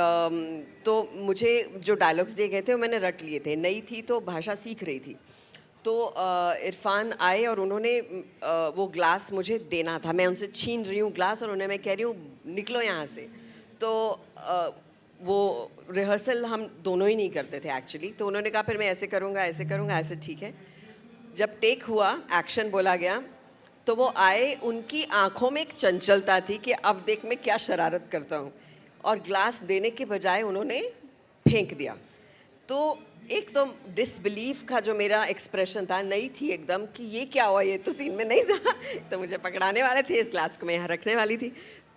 तो मुझे जो डायलॉग्स दिए गए थे वो मैंने रट लिए थे, नई थी तो भाषा सीख रही थी। तो इरफान आए और उन्होंने वो ग्लास मुझे देना था, मैं उनसे छीन रही हूँ ग्लास और उन्हें मैं कह रही हूँ निकलो यहाँ से। तो वो रिहर्सल हम दोनों ही नहीं करते थे एक्चुअली। तो उन्होंने कहा फिर मैं ऐसे करूँगा, ऐसे करूँगा, ऐसे, ठीक है। जब टेक हुआ, एक्शन बोला गया, तो वो आए, उनकी आंखों में एक चंचलता थी कि अब देख मैं क्या शरारत करता हूँ, और ग्लास देने के बजाय उन्होंने फेंक दिया। तो एक तो डिसबिलीफ का जो मेरा एक्सप्रेशन था, नई थी एकदम कि ये क्या हुआ, ये तो सीन में नहीं था तो मुझे पकड़ाने वाले थे, इस ग्लास को मैं यहाँ रखने वाली थी।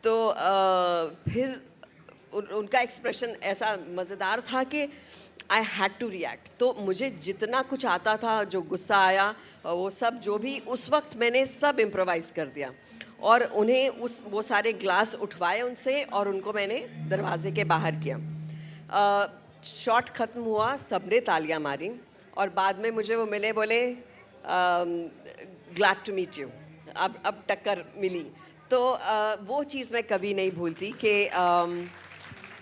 तो फिर उनका एक्सप्रेशन ऐसा मज़ेदार था कि आई हैड टू रिएक्ट। तो मुझे जितना कुछ आता था, जो गुस्सा आया, वो सब जो भी उस वक्त मैंने सब इम्प्रोवाइज़ कर दिया। और उन्हें वो सारे ग्लास उठवाए उनसे और उनको मैंने दरवाजे के बाहर किया। शॉट ख़त्म हुआ, सबने तालियां मारी और बाद में मुझे वो मिले, बोले ग्लैड टू मीट यू, अब टक्कर मिली। तो वो चीज़ मैं कभी नहीं भूलती कि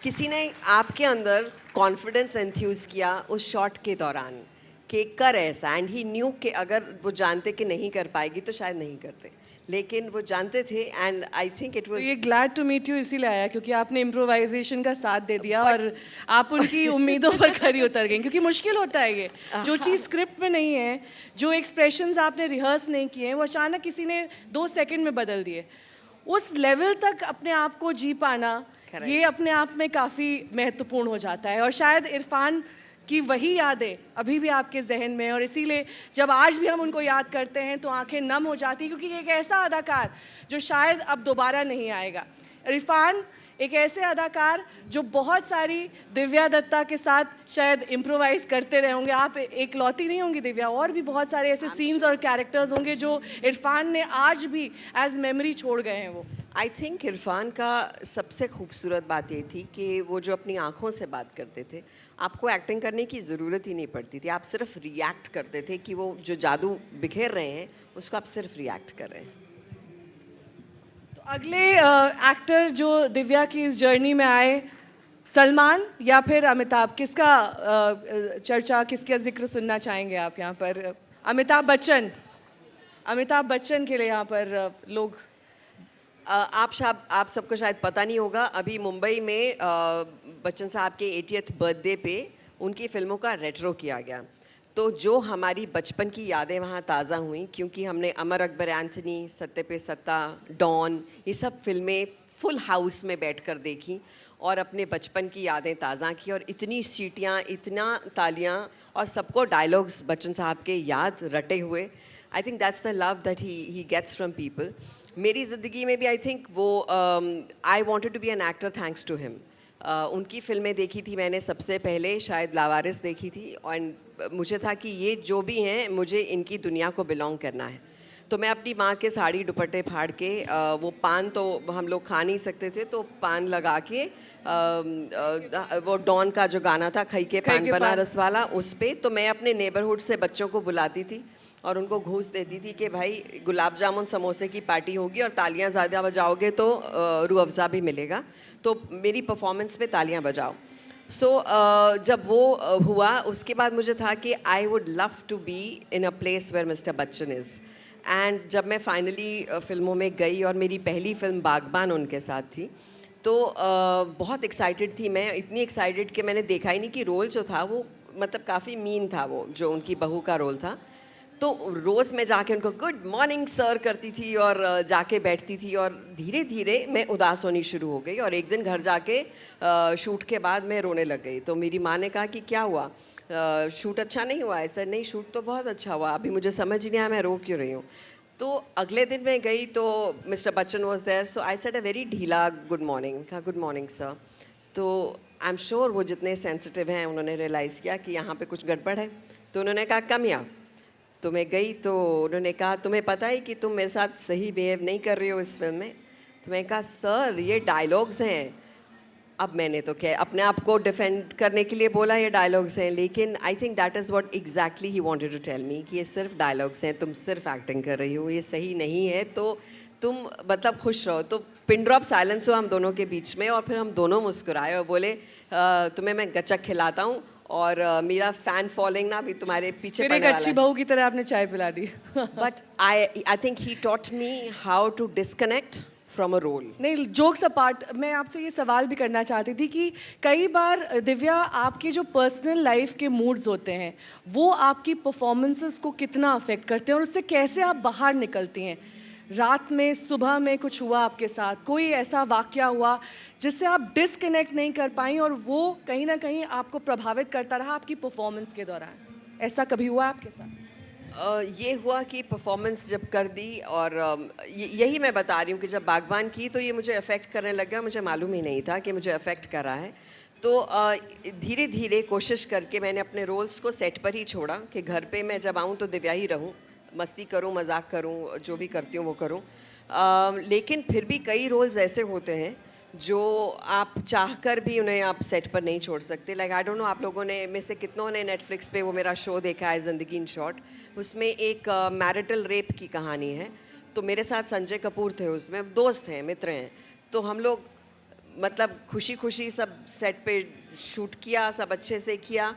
किसी ने आपके अंदर कॉन्फिडेंस एंथ्यूज़ किया उस शॉट के दौरान कि कर ऐसा, एंड ही न्यू कि अगर वो जानते कि नहीं कर पाएगी तो शायद नहीं करते, लेकिन वो जानते थे। एंड आई थिंक इट तो वाज ये ग्लैड टू मीट यू इसीलिए आया क्योंकि आपने इम्प्रोवाइजेशन का साथ दे दिया और आप उनकी उम्मीदों पर खरी उतर गई, क्योंकि मुश्किल होता है ये, जो चीज़ स्क्रिप्ट में नहीं है, जो एक्सप्रेशंस आपने रिहर्स नहीं किए हैं, वो अचानक किसी ने 2 सेकंड में बदल दिए। उस लेवल तक अपने आप को जी पाना, ये अपने आप में काफ़ी महत्वपूर्ण हो जाता है। और शायद इरफान की वही यादें अभी भी आपके जहन में, और इसीलिए जब आज भी हम उनको याद करते हैं तो आंखें नम हो जाती, क्योंकि एक ऐसा अदाकार जो शायद अब दोबारा नहीं आएगा। इरफान एक ऐसे अदाकार जो बहुत सारी दिव्या दत्ता के साथ शायद इम्प्रोवाइज़ करते रहे होंगे। आप एक लौती नहीं होंगी दिव्या, और भी बहुत सारे ऐसे सीन्स और कैरेक्टर्स होंगे जो इरफान ने आज भी एज मेमोरी छोड़ गए हैं। वो आई थिंक इरफान का सबसे खूबसूरत बात ये थी कि वो जो अपनी आँखों से बात करते थे, आपको एक्टिंग करने की ज़रूरत ही नहीं पड़ती थी, आप सिर्फ रिएक्ट करते थे कि वो जो जादू बिखेर रहे हैं उसको आप सिर्फ रिएक्ट कर रहे हैं। तो अगले एक्टर जो दिव्या की इस जर्नी में आए, सलमान या फिर अमिताभ, किसका चर्चा, किसका जिक्र सुनना चाहेंगे आप यहाँ पर? अमिताभ बच्चन, अमिताभ बच्चन के लिए यहाँ पर लोग आप सबको शायद पता नहीं होगा, अभी मुंबई में बच्चन साहब के 80th बर्थडे पे उनकी फिल्मों का रेट्रो किया गया। तो जो हमारी बचपन की यादें वहाँ ताज़ा हुई, क्योंकि हमने अमर अकबर एंथनी, सत्ते पे सत्ता, डॉन, ये सब फिल्में फुल हाउस में बैठकर देखी और अपने बचपन की यादें ताज़ा की, और इतनी सीटियाँ, इतना तालियाँ, और सबको डायलॉग्स बच्चन साहब के याद रटे हुए. I think that's the love that he gets from people. मेरी ज़िंदगी में भी आई थिंक वो I wanted to be an actor thanks to him. उनकी फ़िल्में देखी थी मैंने सबसे पहले, शायद लावारिस देखी थी, और मुझे था कि ये जो भी हैं मुझे इनकी दुनिया को बिलोंग करना है. तो मैं अपनी माँ के साड़ी दुपट्टे फाड़ के वो पान तो हम लोग खा नहीं सकते थे, तो पान लगा के वो डॉन का जो गाना था, खई के पान बनारस वाला, उस पे तो मैं अपने नेबरहुड से बच्चों को बुलाती थी और उनको घूस देती थी कि भाई गुलाब जामुन समोसे की पार्टी होगी और तालियां ज़्यादा बजाओगे तो रूह अफ़ज़ा भी मिलेगा, तो मेरी परफॉर्मेंस पे तालियां बजाओ. सो जब वो हुआ उसके बाद मुझे था कि I would love to be in a place where mister Bachchan is. And जब मैं फाइनली फिल्मों में गई और मेरी पहली फिल्म बागबान उनके साथ थी, तो बहुत एक्साइटेड थी मैं, इतनी एक्साइटेड कि मैंने देखा ही नहीं कि रोल जो था वो मतलब काफ़ी मीन था, वो जो उनकी बहू का रोल था. तो रोज़ मैं जाके उनको गुड मॉर्निंग सर करती थी और जाके बैठती थी, और धीरे धीरे मैं उदास होनी शुरू हो गई. और एक दिन घर जाके शूट के बाद मैं रोने लग गई. तो मेरी माँ ने कहा कि क्या हुआ, शूट अच्छा नहीं हुआ? ऐसा नहीं, शूट तो बहुत अच्छा हुआ, अभी मुझे समझ ही नहीं आया मैं रो क्यों रही हूँ. तो अगले दिन मैं गई तो mister Bachchan was there, so I said a very ढीला गुड मॉर्निंग. कहा गुड मॉर्निंग सर. तो आई एम श्योर वो जितने सेंसिटिव हैं उन्होंने रियलाइज़ किया कि यहाँ पे कुछ गड़बड़ है. तो उन्होंने कहा कम या. तो मैं गई तो उन्होंने कहा तुम्हें पता है कि तुम मेरे साथ सही बिहेव नहीं कर रही हो इस फिल्म में. तो मैं कहा सर ये डायलॉग्स हैं. अब मैंने तो क्या अपने आप को डिफेंड करने के लिए बोला ये डायलॉग्स हैं, लेकिन I think that is what exactly he wanted to tell me कि ये सिर्फ डायलॉग्स हैं, तुम सिर्फ एक्टिंग कर रही हो, ये सही नहीं है, तो तुम मतलब खुश रहो. तो पिन ड्रॉप साइलेंस हुआ हम दोनों के बीच में, और फिर हम दोनों मुस्कुराए और बोले तुम्हें मैं गचक खिलाता हूँ और मेरा फैन फॉलोइंग ना अभी तुम्हारे पीछे पड़ने वाला है. अच्छी बहू की तरह आपने चाय पिला दी. But I think he taught me how to disconnect from a role. नहीं, जोक्स अपार्ट, मैं आपसे ये सवाल भी करना चाहती थी कि कई बार दिव्या आपके जो पर्सनल लाइफ के मूड्स होते हैं वो आपकी परफॉर्मेंसेस को कितना अफेक्ट करते हैं और उससे कैसे आप बाहर निकलती हैं? रात में, सुबह में कुछ हुआ आपके साथ, कोई ऐसा वाकया हुआ जिससे आप डिस्कनेक्ट नहीं कर पाई और वो कहीं ना कहीं आपको प्रभावित करता रहा आपकी परफॉर्मेंस के दौरान? ऐसा कभी हुआ आपके साथ? ये हुआ कि परफॉर्मेंस जब कर दी, और यही मैं बता रही हूँ कि जब बागबान की तो ये मुझे अफेक्ट करने लगा, मुझे मालूम ही नहीं था कि मुझे अफेक्ट कर रहा है. तो धीरे धीरे कोशिश करके मैंने अपने रोल्स को सेट पर ही छोड़ा कि घर पे मैं जब आऊँ तो दिव्या ही रहूँ, मस्ती करूँ, मजाक करूँ, जो भी करती हूँ वो करूँ. लेकिन फिर भी कई रोल्स ऐसे होते हैं जो आप चाहकर भी उन्हें आप सेट पर नहीं छोड़ सकते. लाइक आई डोंट नो आप लोगों ने में से कितनों ने नेटफ्लिक्स पे वो मेरा शो देखा है ज़िंदगी इन शॉर्ट. उसमें एक मैरिटल रेप की कहानी है. तो मेरे साथ संजय कपूर थे, उसमें दोस्त हैं, मित्र हैं. तो हम लोग मतलब खुशी खुशी सब सेट पे शूट किया, सब अच्छे से किया.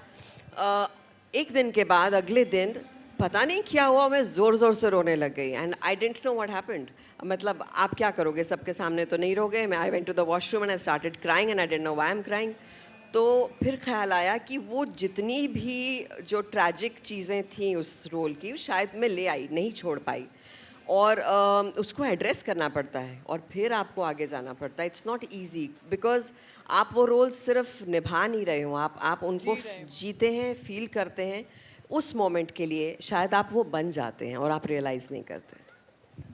एक दिन के बाद अगले दिन पता नहीं क्या हुआ, मैं ज़ोर ज़ोर से रोने लग गई. And I don't know what happened. मतलब आप क्या करोगे, सबके सामने तो नहीं रोगे. मैं I went to the washroom and I started crying and I don't know why I am crying. तो फिर ख्याल आया कि वो जितनी भी जो ट्रैजिक चीज़ें थी उस रोल की, शायद मैं ले आई, नहीं छोड़ पाई, और उसको एड्रेस करना पड़ता है और फिर आपको आगे जाना पड़ता है. इट्स नॉट ईजी बिकॉज आप वो रोल सिर्फ निभा नहीं रहे हो, आप उनको जीते हैं, फील करते हैं उस मोमेंट के लिए. शायद आप वो बन जाते हैं और आप रियलाइज़ नहीं करते.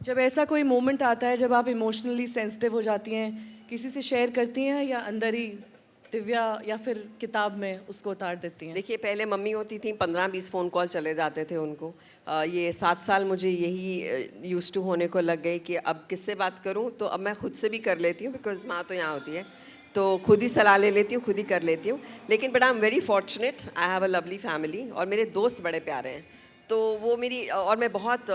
जब ऐसा कोई मोमेंट आता है जब आप इमोशनली सेंसिटिव हो जाती हैं, किसी से शेयर करती हैं या अंदर ही दिव्या या फिर किताब में उसको उतार देती हैं? देखिए पहले मम्मी होती थी, 15-20 फ़ोन कॉल चले जाते थे उनको. ये 7 साल मुझे यही यूज़ टू होने को लग गई कि अब किससे बात करूं. तो अब मैं खुद से भी कर लेती हूँ बिकॉज माँ तो यहाँ होती है, तो खुद ही सलाह ले लेती हूँ, खुद ही कर लेती हूँ. लेकिन but I am very fortunate, I have a lovely family और मेरे दोस्त बड़े प्यारे हैं. तो वो मेरी, और मैं बहुत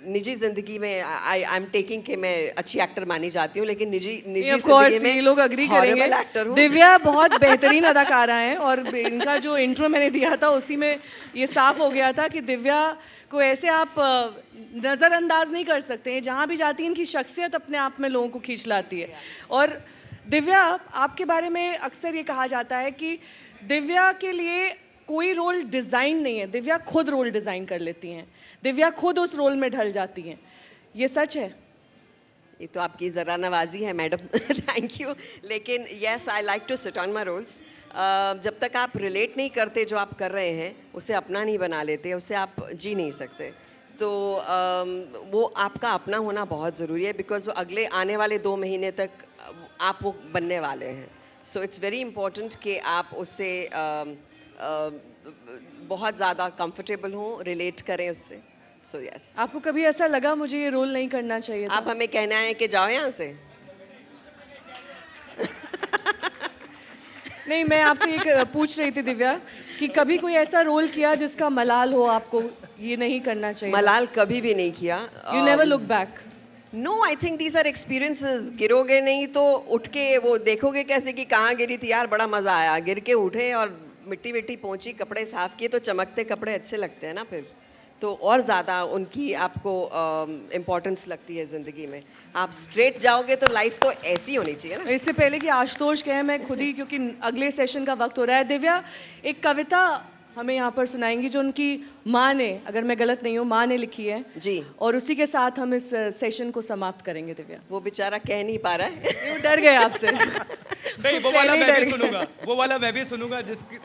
निजी ज़िंदगी में आई एम टेकिंग कि मैं अच्छी एक्टर मानी जाती हूँ, लेकिन निजी ज़िंदगी में लोग अग्री करेंगे. एक्टर हूँ. दिव्या बहुत बेहतरीन अदाकारा हैं और इनका जो इंट्रो मैंने दिया था उसी में ये साफ हो गया था कि दिव्या को ऐसे आप नज़रअंदाज नहीं कर सकते हैं. जहाँ भी जाती हैं इनकी शख्सियत अपने आप में लोगों को खींच लाती है. और दिव्या, आपके बारे में अक्सर ये कहा जाता है कि दिव्या के लिए कोई रोल डिज़ाइन नहीं है, दिव्या खुद रोल डिज़ाइन कर लेती हैं, दिव्या खुद उस रोल में ढल जाती हैं. ये सच है? ये तो आपकी ज़रा नवाजी है मैडम, थैंक यू। लेकिन yes, I like to sit on my roles. जब तक आप रिलेट नहीं करते जो आप कर रहे हैं, उसे अपना नहीं बना लेते, उसे आप जी नहीं सकते। तो वो आपका अपना होना बहुत ज़रूरी है, बिकॉज अगले आने वाले 2 महीने तक आप वो बनने वाले हैं। सो इट्स वेरी इम्पोर्टेंट कि आप उससे बहुत ज़्यादा कंफर्टेबल हों, रिलेट करें उससे। So yes. आपको कभी ऐसा लगा मुझे ये रोल नहीं करना चाहिए था? आप हमें कहना है कि जाओ यहाँ से? नहीं, मैं आपसे एक पूछ रही थी दिव्या कि कभी कोई ऐसा रोल किया जिसका मलाल हो आपको ये नहीं करना चाहिए? मलाल कभी भी नहीं किया। You never look back? No, I think these are experiences. गिरोगे नहीं तो उठ के वो देखोगे कैसे कि कहाँ गिरी थी यार, बड़ा मज़ा आया। गिर के उठे और मिट्टी मिट्टी पहुँची, कपड़े साफ किए, तो चमकते कपड़े अच्छे लगते हैं ना फिर, तो और ज़्यादा उनकी आपको इम्पोर्टेंस लगती है ज़िंदगी में। आप स्ट्रेट जाओगे तो लाइफ तो ऐसी होनी चाहिए ना। इससे पहले कि आशुतोष कहे, मैं खुद ही, क्योंकि अगले सेशन का वक्त हो रहा है, दिव्या एक कविता हमें यहाँ पर सुनाएंगी जो उनकी माँ ने, अगर मैं गलत नहीं हूँ, माँ ने लिखी है जी। और उसी के साथ हम इस सेशन को समाप्त करेंगे। दिव्या, वो बेचारा कह नहीं पा रहा है। वो डर गए आपसे। नहीं, वो वाला मैं भी सुनूंगा, वो वाला मैं भी सुनूंगा जिसकी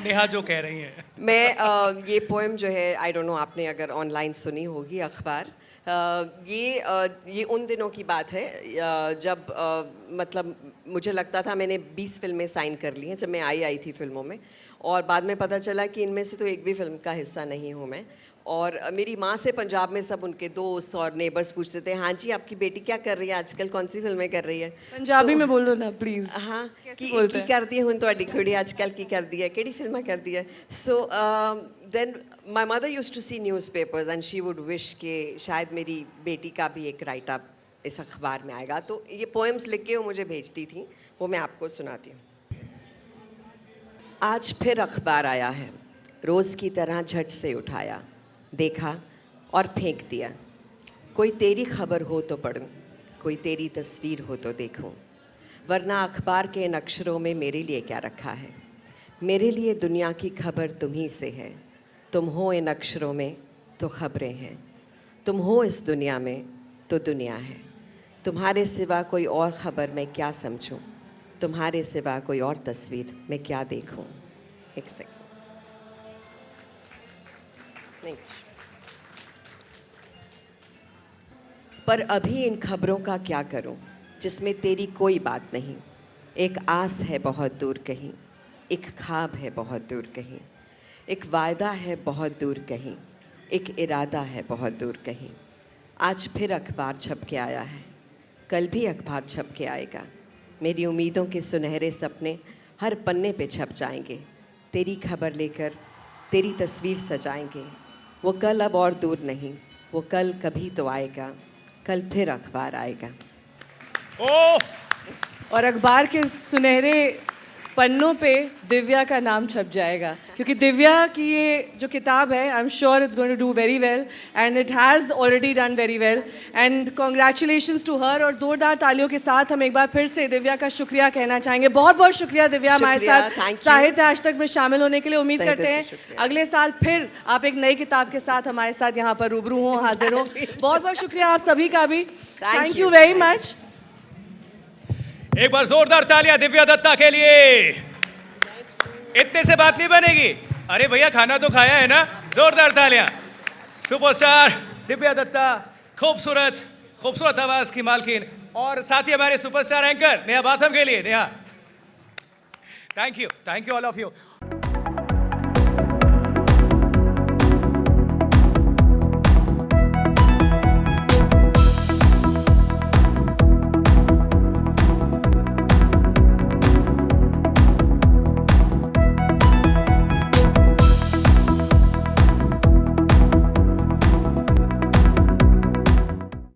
नेहा जो कह रही हैं। मैं ये पोएम जो है, आई डोंट नो आपने अगर ऑनलाइन सुनी होगी अखबार, ये उन दिनों की बात है जब मतलब मुझे लगता था मैंने 20 फिल्में साइन कर ली हैं जब मैं आई थी फिल्मों में, और बाद में पता चला कि इनमें से तो एक भी फिल्म का हिस्सा नहीं हूँ मैं। और मेरी माँ से पंजाब में सब उनके दोस्त और नेबर्स पूछते थे, हाँ जी आपकी बेटी क्या कर रही है आजकल, कौन सी फिल्में कर रही है? पंजाबी में बोलो ना प्लीज। हाँ, की करती है हुन तुहाडी कुड़ी आजकल की करती है, केड़ी फिल्म करती है? So then my mother used to see newspapers and she would wish कि शायद मेरी बेटी का भी एक राइट अप इस अखबार में आएगा, तो ये पोएम्स लिख के वो मुझे भेजती थी, वो मैं आपको सुनाती हूँ। आज फिर अखबार आया है, रोज़ की तरह झट से उठाया, देखा और फेंक दिया। कोई तेरी खबर हो तो पढूं, कोई तेरी तस्वीर हो तो देखूं, वरना अखबार के इन अक्षरों में मेरे लिए क्या रखा है? मेरे लिए दुनिया की खबर तुम्ही से है, तुम हो इन अक्षरों में तो खबरें हैं, तुम हो इस दुनिया में तो दुनिया है, तुम्हारे सिवा कोई और खबर मैं क्या समझूं, तुम्हारे सिवा कोई और तस्वीर मैं क्या देखूं। एक सेकंड, नहीं, पर अभी इन खबरों का क्या करूं जिसमें तेरी कोई बात नहीं। एक आस है बहुत दूर कहीं, एक ख्वाब है बहुत दूर कहीं, एक वायदा है बहुत दूर कहीं, एक इरादा है बहुत दूर कहीं। आज फिर अखबार छप के आया है, कल भी अखबार छप के आएगा। मेरी उम्मीदों के सुनहरे सपने हर पन्ने पे छप जाएंगे, तेरी खबर लेकर तेरी तस्वीर सजाएंगे। वो कल अब और दूर नहीं, वो कल कभी तो आएगा, कल फिर अखबार आएगा। ओह, और अखबार के सुनहरे पन्नों पे दिव्या का नाम छप जाएगा, क्योंकि दिव्या की ये जो किताब है, I am sure it's going to do very well and it has already done very well and congratulations to her. और ज़ोरदार तालियों के साथ हम एक बार फिर से दिव्या का शुक्रिया कहना चाहेंगे। बहुत बहुत शुक्रिया दिव्या हमारे साथ साहित्य आज तक में शामिल होने के लिए। उम्मीद करते हैं अगले साल फिर आप एक नई किताब के साथ हमारे साथ यहाँ पर रूबरू हों, हाजिर हों। बहुत बहुत शुक्रिया आप सभी का भी, थैंक यू वेरी मच। एक बार जोरदार तालियां दिव्या दत्ता के लिए। इतने से बात नहीं बनेगी, अरे भैया खाना तो खाया है ना, जोरदार तालियां। सुपरस्टार दिव्या दत्ता, खूबसूरत खूबसूरत आवाज की मालकिन, और साथ ही हमारे सुपरस्टार एंकर नेहा बाथम के लिए। Neha, thank you all of you.